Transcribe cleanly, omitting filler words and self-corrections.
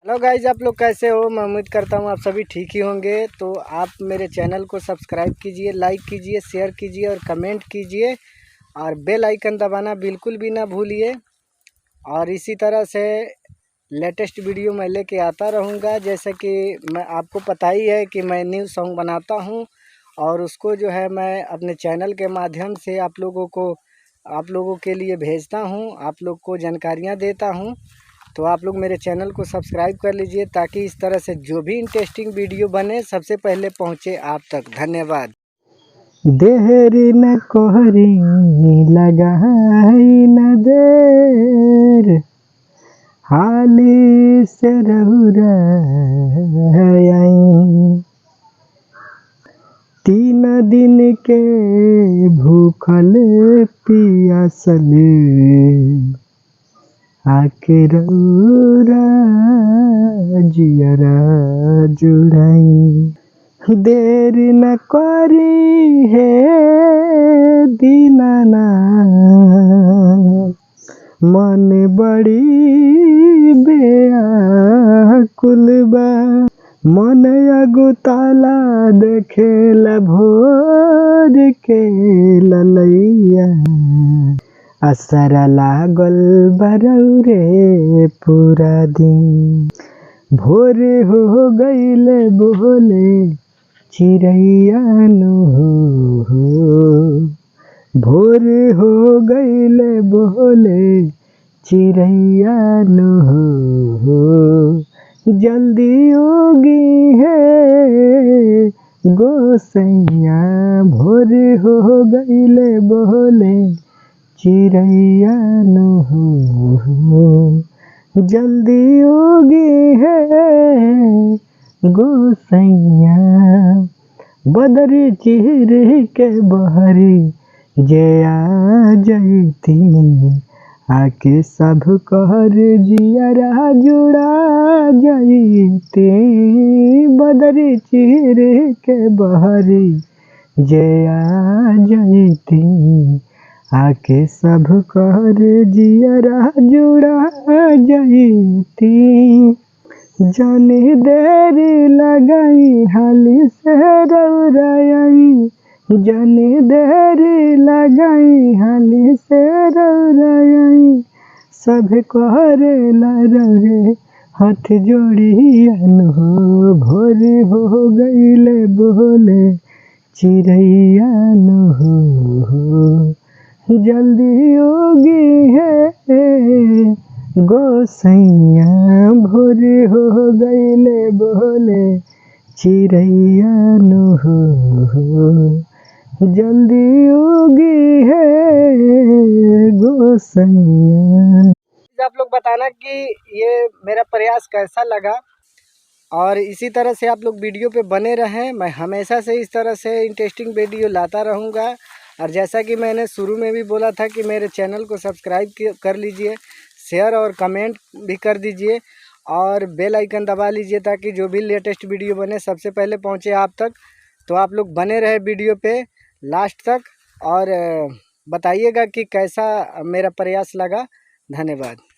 Hello guys, आप लोग कैसे हो। मैं उम्मीद करता हूँ आप सभी ठीक ही होंगे। तो आप मेरे चैनल को सब्सक्राइब कीजिए, लाइक कीजिए, शेयर कीजिए और कमेंट कीजिए और बेल आइकन दबाना बिल्कुल भी ना भूलिए। और इसी तरह से लेटेस्ट वीडियो मैं लेके आता रहूँगा। जैसे कि मैं आपको पता ही है कि मैं न्यू सॉन्ग बनाता हूँ और उसको जो है मैं अपने चैनल के माध्यम से आप लोगों के लिए भेजता हूँ, आप लोग को जानकारियाँ देता हूँ। तो आप लोग मेरे चैनल को सब्सक्राइब कर लीजिए ताकि इस तरह से जो भी इंटरेस्टिंग वीडियो बने सबसे पहले पहुंचे आप तक। धन्यवाद। देहरी न कोहरी लगाई न देर, हाली से रहुरा आई। 3 दिन के भूखल पियासल आके रउरा जियरा जुड़ाई। देर न करी है दीनाना, मन बड़ी बेआकुल बा। मन अगुताला देखेला भोर के ललैया, असरा लागल बरौरे पूरा दिन। भोरे हो गईले बोले चिड़ैया नु हो, भोरे हो गईले बोले चिड़ैया नु हो। जल्दी उगी है गोसैया, भोरे हो गईले बोले चिड़ैया नु हो। जल्दी उगी है गोसैया, बदरी चीर के बहरी जे आ जैती। आके सब कहर जियरा जुड़ा जैती। बदरी चीर के बहरी जे आ जैती। आके सब कहर जियरा जुड़ा जैती। जानी देरी लगाई हाली से रउरा आई। जानी देरी लगाई हाली से रउरा आई। सब करेला रउरे हाथ जोड़ी हो, भोरे हो गईले बोले चिड़ैया नु हो। जल्दी उगी है गोसैया, भोरे हो गईले बोले चिड़ैया नु हो। जल्दी उगी है गोसैया। आप लोग बताना कि ये मेरा प्रयास कैसा लगा और इसी तरह से आप लोग वीडियो पे बने रहें। मैं हमेशा से इस तरह से इंटरेस्टिंग वीडियो लाता रहूँगा। और जैसा कि मैंने शुरू में भी बोला था कि मेरे चैनल को सब्सक्राइब कर लीजिए, शेयर और कमेंट भी कर दीजिए और बेल आइकन दबा लीजिए ताकि जो भी लेटेस्ट वीडियो बने सबसे पहले पहुंचे आप तक। तो आप लोग बने रहे वीडियो पे लास्ट तक और बताइएगा कि कैसा मेरा प्रयास लगा। धन्यवाद।